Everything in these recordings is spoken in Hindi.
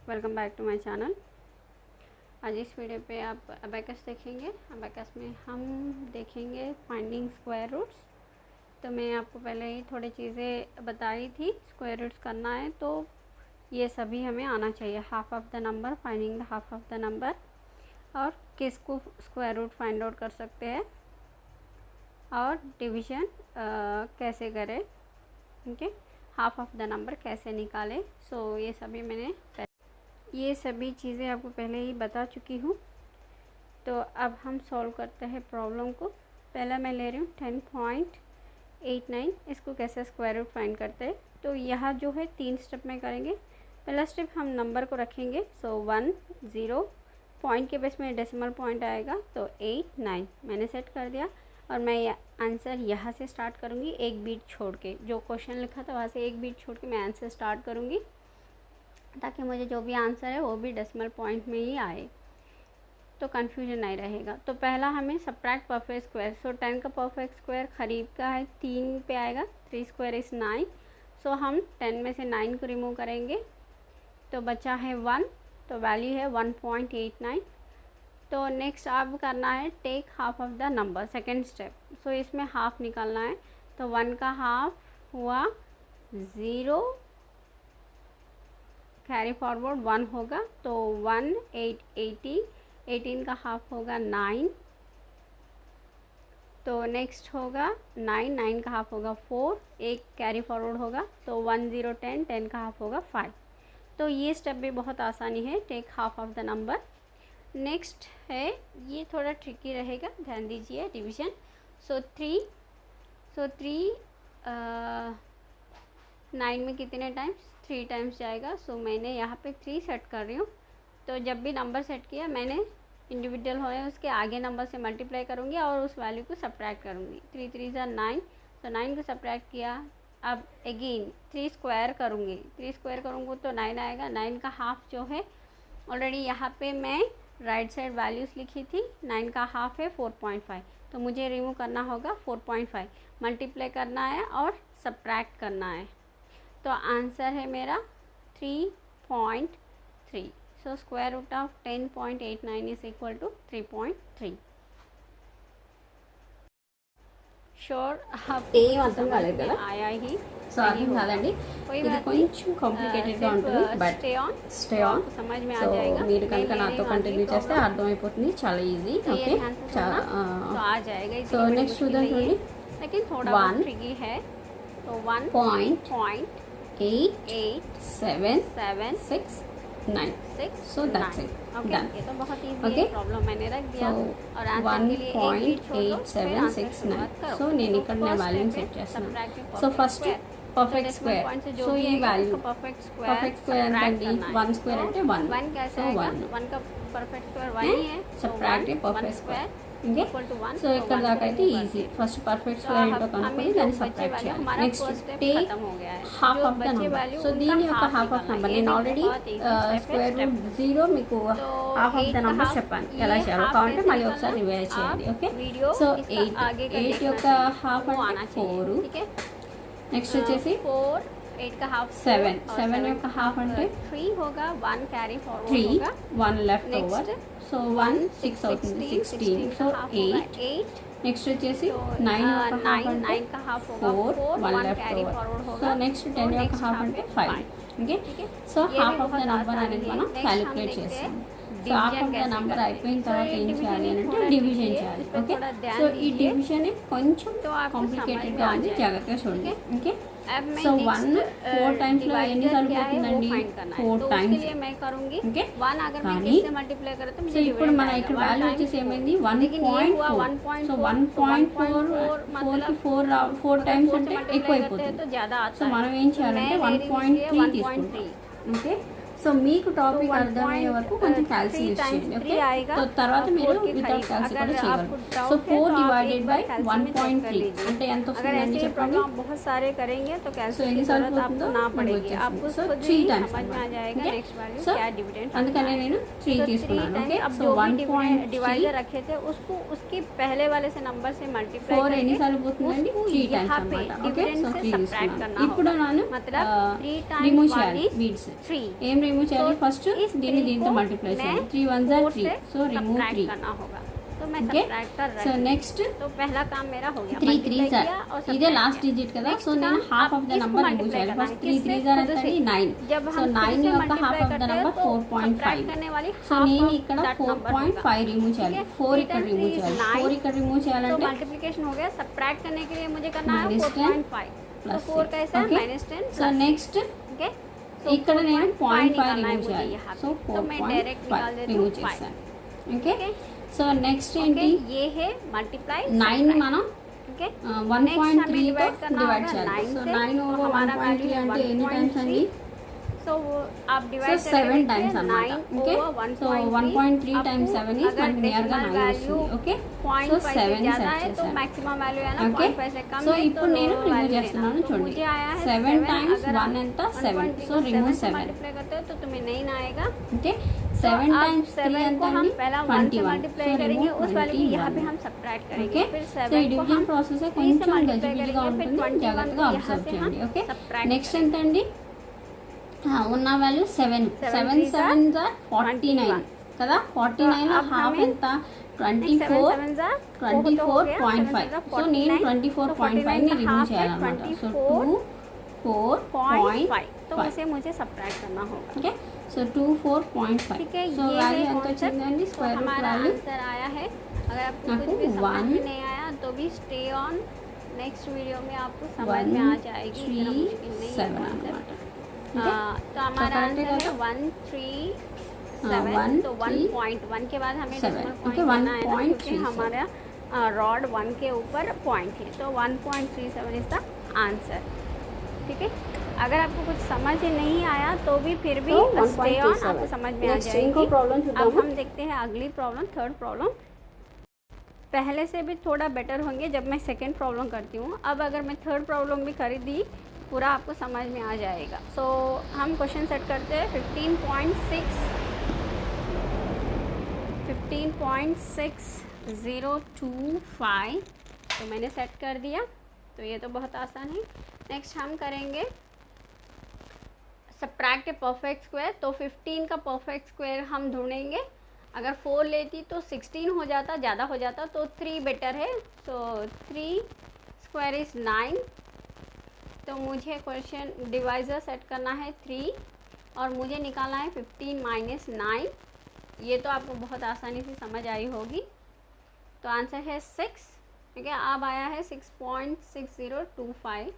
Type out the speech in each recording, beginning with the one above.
Welcome back to my channel. आज इस वीडियो पे आप अबेकस देखेंगे। अबेकस में हम देखेंगे फाइंडिंग स्क्वायर रूट्स। तो मैं आपको पहले ही थोड़ी चीज़ें बताई थी। स्क्वायर रूट्स करना है तो ये सभी हमें आना चाहिए। Half of the number, finding the half of the number, और किसको स्क्वायर रूट फाइंड आउट कर सकते हैं, और डिवीज़न कैसे करें, okay, half of the number कैसे निकालें। सो ये सभी चीज़ें आपको पहले ही बता चुकी हूँ। तो अब हम सॉल्व करते हैं प्रॉब्लम को। पहला मैं ले रही हूँ 10.89। इसको कैसे स्क्वायर रूट फाइंड करते हैं। तो यहाँ जो है 3 स्टेप में करेंगे। पहला स्टेप हम नंबर को रखेंगे। सो 1 0 पॉइंट के बेस में डेसिमल पॉइंट आएगा तो 8 9 मैंने सेट कर दिया। और मैं आंसर यहाँ से स्टार्ट करूँगी, एक बीट छोड़ के। जो क्वेश्चन लिखा था वहाँ से एक बीट छोड़ के मैं आंसर स्टार्ट करूँगी, ताकि मुझे जो भी आंसर है वो भी डेसिमल पॉइंट में ही आए, तो कन्फ्यूजन नहीं रहेगा। तो पहला हमें सब्ट्रैक्ट परफेक्ट स्क्वायर। सो 10 का परफेक्ट स्क्वायर करीब का है 3 पे आएगा। 3 स्क्वायर इज़ 9। सो हम 10 में से 9 को रिमूव करेंगे तो बचा है 1, तो वैल्यू है 1.89। तो नेक्स्ट अब करना है take half of the number, second step. So इसमें हाफ निकालना है। तो 1 का हाफ हुआ 0, कैरी फॉरवर्ड 1 होगा तो 1 8 18। 18 का हाफ होगा 9, तो नेक्स्ट होगा 9 9 का हाफ होगा 4, एक कैरी फॉरवर्ड होगा तो 1 0 10 10 का हाफ होगा 5। तो ये स्टेप भी बहुत आसानी है, take half of the number. Next है, ये थोड़ा ट्रिकी रहेगा, ध्यान दीजिए, डिवीज़न। सो 3 9 में कितने टाइम्स, 3 टाइम्स जाएगा। सो मैंने यहाँ पे 3 सेट कर रही हूँ। तो जब भी नंबर सेट किया मैंने इंडिविजुअल हो उसके आगे नंबर से मल्टीप्लाई करूँगी और उस वैल्यू को सब्ट्रैक्ट करूँगी। 3 3 ज़ा 9, तो 9 को सब्ट्रैक्ट किया। अब अगेन 3 स्क्वायर करूँगी। 3 स्क्वायर करूँगी तो 9 आएगा। 9 का हाफ जो है, ऑलरेडी यहाँ पे मैं राइट साइड वैल्यूज़ लिखी थी। 9 का हाफ है 4.5, तो मुझे रिमूव करना होगा 4.5, मल्टीप्लाई करना है और सब्ट्रैक्ट करना है। तो आंसर है मेरा 3.3। So square root of 10.89 is equal to 3.3। Sure ఏం అర్థం కాలేదు కదా. ఆయా హీ సో అర్థం కాదండి, ఇది కొంచెం కాంప్లికేటెడ్గా ఉంటుంది, బట్ స్టే ఆన్. समझ में आ సో जाएगा। మీరు కనుక నాతో కంటిన్యూ చేస్తే అర్థమైపోతుంది, చాలా ఈజీ. ఓకే, तो आ जाएगा। సో నెక్స్ట్ చూద్దాం చూడండి. लेकिन थोड़ा One ट्रिकी है। तो 1.8769. So that's it. Done. ये तो बहुत इजी Okay. है। प्रॉब्लम मैंने रख दिया। So और आंसर के लिए एक बीट छोड़ दो, फिर आंसर 1.8769. करो। సో నేను ఇక్కడ तो నా first వాల్యూని step సెట్ है చేస్తున్నాను. subtracting so perfect first square. Perfect तो స్క్వేర్. decimal point से जो సో भी ఈ आएगा వాల్యూ उसको perfect square perfect square subtract ఎంతండి? करना है। 1 స్క్వేర్ అంటే 1. 1 कैसे సో आएगा? 1 1 का परफेक्ट स्क्वायर 1 ही है। Subtract perfect square. Okay, equal to 1। So ఇక్కడ దాకా అయితే ఈజీ. ఫస్ట్ పర్ఫెక్ట్ స్క్వేర్ ఏంటో కనుక్కొని దాన్ని సబ్ట్రాక్ట్ చేయాలి. Next take half of the number. So దీని యొక్క హాఫ్ ఆఫ్ నంబర్ నేను ఆల్రెడీ స్క్వేర్ రూట్ 0 మీకు హాఫ్ ఆఫ్ ద నంబర్ చెప్పాను ఎలా చేయాలో. కావాలంటే మళ్ళీ ఒకసారి రివైజ్ చేయండి. ఓకే, సో 8 యొక్క హాఫ్ అంటే 4. నెక్స్ట్ వచ్చేసి 8 का हाफ 7 యొక్క హాఫ్ అంటే 3 होगा। 1 कैरी फॉरवर्ड 3, होगा। 1 లెఫ్ట్ ఓవర్. సో 1 6 అవుతుంది, 16. సో 8. నెక్స్ట్ వచ్చేసి 9 యొక్క హాఫ్ అంటే 9 का हाफ होगा 4, 1 1 left carry over. Forward so होगा। నెక్స్ట్ 10 యొక్క హాఫ్ అంటే 5. Okay, so half of the number అనేది మనం క్యాలిక్యులేట్ చేస్తాం. So half of the number అయిపోయిన తర్వాత ఏం చేయాలి అంటే డివిజన్ చేయాలి. ఓకే, సో ఈ డివిజన్ కొంచెం కాంప్లికేటెడ్గా ఉంది, జాగ్రత్తగా చూడండి. ఓకే, సో 1 4 టైమ్స్లో ఎన్నిసార్లు పోతుందండి? 4 టైమ్స్. मैं करूंगी ఓకే, 1 अगर मैं కానీ किससे मल्टीप्लाई करें तो సో मुझे ఇప్పుడు మన ఇక్కడ వాల్యూ వచ్చేసి ఏమైంది? 1.4. సో 1.4 4 టైమ్స్ అంటే ఎక్కువ అయిపోతుంది. तो ज्यादा సో आता है। మనం ఏం చేయాలంటే 1.3 తీసుకుంటాం. ఓకే, సో మీకు టాపిక్ అర్థమయ్యే వరకు కొంచెం క్యాల్సి యూజ్ చేయండి. ఓకే, సో తర్వాత మీరు వితౌట్ క్యాల్సి కూడా చేయగలరు. సో 4 డివైడెడ్ బై 1.3 అంటే ఎంత अगर వస్తుందండి ऐसे చెప్పండి. प्रॉब्लम बहुत सारे करेंगे तो సో कैसे की ఎన్నిసార్లు जरूरत आपको పోతుందో ना మీకు पड़ेगी। వచ్చేసింది. आपको సో खुद 3 ही టైమ్స్ समझ में आ जाएगा ఓకే, नेक्स्ट वैल्यू సో क्या डिविडेंड। అందుకనే నేను 3 తీసుకున్నాను. ఓకే, अब సో जो भी 1.3 डिवाइडर रखे थे उसको उसके पहले वाले से नंबर से मल्टीप्लाई 4 ఎన్నిసార్లు పోతుందండి? 3 టైమ్స్ यहाँ पे అన్నమాట. ఓకే, डिविडेंड సో से 3 सब्ट्रैक्ट తీసుకున్నాను. करना ఇప్పుడు होगा। నేను मतलब 3 రిమూవ్ टाइम्स 1 చేయాలి इज బీడ్స్. 3। ఏం రిమూవ్ చేయాలి ఫస్ట్ దీంతో మల్టిప్లై చేయాలి 3 1 जा 3 సో రిమూవ్ 3 करना होगा। तो मैं सब्ट्रैक्ट कर रही हूं। సో నెక్స్ట్ तो पहला काम मेरा हो गया 3 3 जा ఇదే లాస్ట్ డిజిట్ కదా సో నేను half of the number remove చేయాలి ఫస్ట్ 3 3 जा అంటే 9 సో 9 యొక్క హాఫ్ ఆఫ్ ద నంబర్ 4.5 करने वाली సో నేను ఇక్కడ 4.5 రిమూవ్ చేయాలి 4 ఇక్కడ రిమూవ్ చేయాలి 4 ఇక్కడ రిమూవ్ तो చేయాలంటే मल्टीप्लिकेशन हो गया। सब्ट्रैक्ट करने के लिए मुझे करना है 4.5 तो 4 कैसा है -10 సో నెక్స్ట్ ओके। ఇక్కడ నేను 0.5 రిమూవ్ చేయాలి సో तो मैं डायरेक्ट निकाल 4.5 देती రిమూవ్ हूँ చేశాను ఓకే। సో నెక్స్ట్ ओके ఏంటి ये है मल्टीप्लाई 9 మనం ओके 1.3 తో డివైడ్ చేయాలి సో 9 ఓవర్ 1.3 అంటే ఎన్ని టైమ్స్ అండి సో आप సో डिवाइड 7 టైమ్స్ అన్నమాట ఓకే సో 1.3 టైమ్స్ 7 ఇస్ మనకి నియర్ గా 9 వస్తుంది ఓకే సో 7 ज्यादा है సెట్ तो చేశాను मैक्सिमम वैल्यू है ना ఓకే 0.5 से कम సో है ఇప్పుడు నేను రిమూవ్ చేస్తున్నాను చూడండి मुझे आया है 7 టైమ్స్ 1 ఎంత 7 సో రిమూవ్ 7 मल्टीप्लाई करते हो तो तुम्हें नहीं ना आएगा। ఓకే 7 టైమ్స్ 3 ఎంత को हम అండి पहला 1 से 21 मल्टीप्लाई సో करेंगे రిమూవ్ उस वैल्यू को यहाँ पे 21 हम सब्ट्रैक्ट करेंगे ఓకే फिर సో 7 ఈ को డివిజన్ हम ప్రాసెస్ 3 से కొంచెం मल्टीप्लाई గజిబిజిగా करेंगे फिर ఉంటుంది 21 జాగ్రత్తగా को यहाँ అబ్జర్వ్ से చేయండి हम ఓకే सब्ट्रैक्ट నెక్స్ట్ ఎంత అండి ఉన్న వాల్యూ 7 7 7 జా 49 కదా 49 లో హాఫ్ ఎంత 24 24.5 సో నేను 24.5 ని రిమూవ్ చేయాలన్నమాట సో 24.5 तो उसे मुझे सब्ट्रैक्ट करना होगा। ఓకే సో 24.5 ठीक है సో ये వాల్యూ है ఎంత వచ్చిందండి तो స్క్వేర్ రూట్ हमारा వాల్యూ आंसर आया है। अगर आपको आपको कुछ भी समझ में 1 नहीं आया तो भी स्टे ऑन, नेक्स्ट वीडियो में आपको समझ में आ जाएगी। इतना मुश्किल नहीं है 7 आंसर। అన్నమాట तो हमारा आंसर है 137 तो 1.1 के बाद हमें 7 डेसिमल ओके पॉइंट करना है ना, क्योंकि 1.37 हमारा रॉड 1 के ऊपर पॉइंट है तो 1.37 इज द आंसर। ठीक है, अगर आपको कुछ समझ नहीं आया तो भी फिर भी स्टे ऑन, आपको समझ में आ जाएगी। अब हम देखते हैं अगली प्रॉब्लम, थर्ड प्रॉब्लम। पहले से भी थोड़ा बेटर होंगे जब मैं सेकंड प्रॉब्लम करती हूँ। अब अगर मैं थर्ड प्रॉब्लम भी कर दी पूरा आपको समझ में आ जाएगा। सो हम क्वेश्चन सेट करते हैं 15.6025 तो मैंने सेट कर दिया, तो ये तो बहुत आसान है। नेक्स्ट हम करेंगे सब्ट्रैक्ट परफेक्ट स्क्वायर। तो 15 का परफेक्ट स्क्वायर हम ढूंढेंगे। अगर 4 लेती तो 16 हो जाता, ज़्यादा हो जाता, तो 3 बेटर है। तो 3 स्क्वायर इज़ 9। तो मुझे क्वेश्चन डिवाइज़र सेट करना है 3 और मुझे निकालना है 15 माइनस 9। ये तो आपको बहुत आसानी से समझ आई होगी। तो आंसर है 6। ठीक है, अब आया है 6.6025।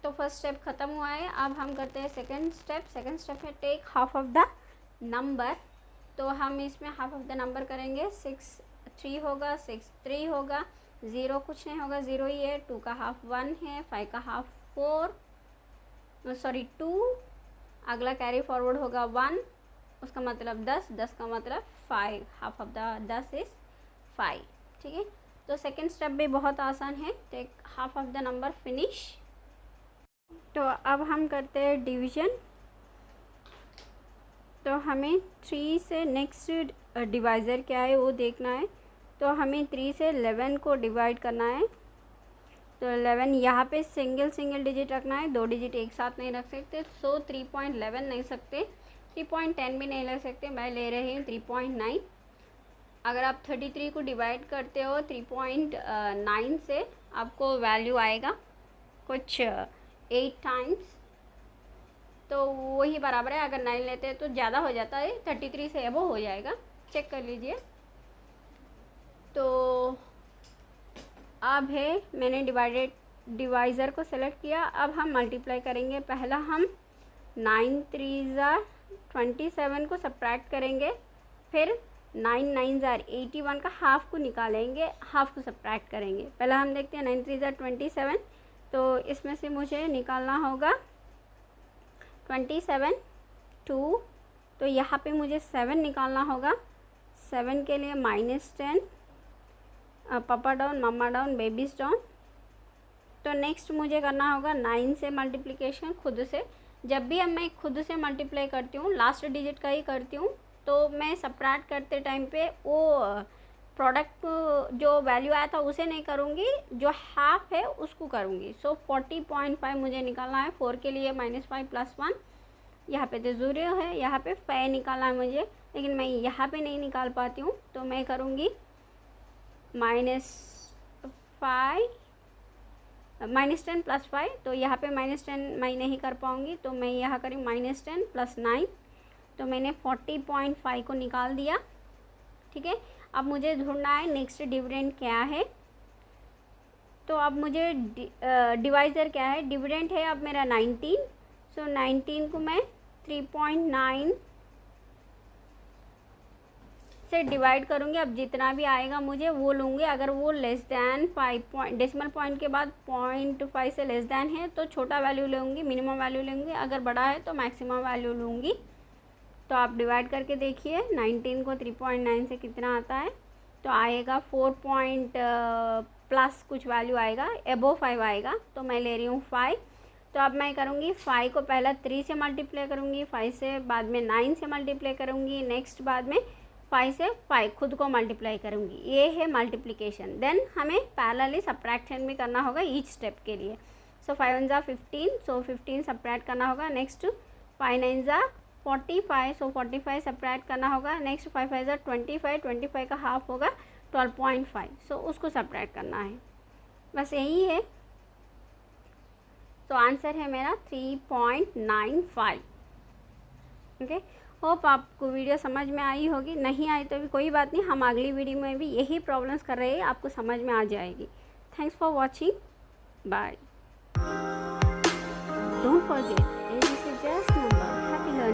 तो फर्स्ट स्टेप ख़त्म हुआ है। अब हम करते हैं सेकंड स्टेप। सेकंड स्टेप है take half of the number. तो हम इसमें हाफ ऑफ द नंबर करेंगे। 6 3 होगा, 6 3 होगा, 0 कुछ नहीं होगा, 0 ही है। 2 का हाफ 1 है, 5 का हाफ 4 सॉरी 2, अगला कैरी फॉरवर्ड होगा 1, उसका मतलब 10, 10 का मतलब 5, हाफ ऑफ द 10 इज़ 5। ठीक है, तो सेकंड स्टेप भी बहुत आसान है। Take half of the number, finish. तो अब हम करते हैं डिवीज़न। तो हमें 3 से नेक्स्ट डिवाइज़र क्या है वो देखना है। तो हमें 3 से 11 को डिवाइड करना है। तो 11 यहाँ पे सिंगल डिजिट रखना है, 2 डिजिट एक साथ नहीं रख सकते। सो 3.11 नहीं सकते, 3.10 भी नहीं लग सकते। मैं ले रही हूँ 3.9। अगर आप 33 को डिवाइड करते हो 3.9 से, आपको वैल्यू आएगा कुछ 8 टाइम्स, तो वही बराबर है। अगर 9 लेते हैं तो ज़्यादा हो जाता है, 33 से अबव हो जाएगा, चेक कर लीजिए। तो अब है मैंने डिवाइज़र को सेलेक्ट किया। अब हम मल्टीप्लाई करेंगे। पहला हम 9 3 27 को सब्ट्रैक्ट करेंगे, फिर 9 9 81 का हाफ को निकालेंगे, हाफ को सब्ट्रैक्ट करेंगे। पहला हम देखते हैं 9 3 27। तो इसमें से मुझे निकालना होगा 27 2। तो यहाँ पे मुझे 7 निकालना होगा। 7 के लिए -10, पापा डाउन, मम्मा डाउन, बेबीज़ डाउन। तो नेक्स्ट मुझे करना होगा 9 से मल्टीप्लिकेशन खुद से। जब भी अब मैं खुद से मल्टीप्लाई करती हूँ, लास्ट डिजिट का ही करती हूँ, तो मैं सब्ट्रैक्ट करते टाइम पे वो प्रोडक्ट जो वैल्यू आया था उसे नहीं करूँगी, जो हाफ है उसको करूँगी। सो 40.5 मुझे निकालना है। 4 के लिए -5 + 1 यहाँ पे तो 0 है, यहाँ पे 5 निकालना है मुझे, लेकिन मैं यहाँ पे नहीं निकाल पाती हूँ, तो मैं करूँगी -10 + 5, तो यहाँ पे -10 मैं नहीं कर पाऊँगी, तो मैं यहाँ करूँ -10 + 9, तो मैंने 40.5 को निकाल दिया। ठीक है, अब मुझे ढूंढना है नेक्स्ट डिविडेंड क्या है। तो अब मुझे डिवाइज़र क्या है, डिविडेंड है अब मेरा 19, सो 19 को मैं 3.9 से डिवाइड करूँगी। अब जितना भी आएगा मुझे वो लूँगी, अगर वो लेस दैन 5 डेसिमल पॉइंट के बाद 0.5 से लेस दैन है तो छोटा वैल्यू लूँगी, मिनिमम वैल्यू लूँगी, अगर बड़ा है तो मैक्सिमम वैल्यू लूँगी। तो आप डिवाइड करके देखिए 19 को 3.9 से कितना आता है, तो आएगा 4 प्लस कुछ वैल्यू आएगा, एबो 5 आएगा, तो मैं ले रही हूँ 5। तो अब मैं करूँगी 5 को पहला 3 से मल्टीप्लाई करूँगी, 5 से बाद में 9 से मल्टीप्लाई करूँगी, नेक्स्ट बाद में 5 से 5 खुद को मल्टीप्लाई करूँगी। ये है मल्टीप्लिकेशन। देन हमें पैरेलली सब्ट्रैक्शन भी करना होगा ईच स्टेप के लिए। सो 5 1 = 15, सो 15 सब्ट्रैक्ट करना होगा। नेक्स्ट 5 9 = 45, सो 45 सब्ट्रैक्ट करना होगा। नेक्स्ट 5 5 = 25, 25 का हाफ होगा 12.5, सो उसको सब्ट्रैक्ट करना है, बस यही है। तो आंसर है मेरा 3.95। ओके, होप आपको वीडियो समझ में आई होगी, नहीं आई तो भी कोई बात नहीं, हम अगली वीडियो में भी यही प्रॉब्लम्स कर रहे हैं, आपको समझ में आ जाएगी। Thanks for watching, bye. Don't forget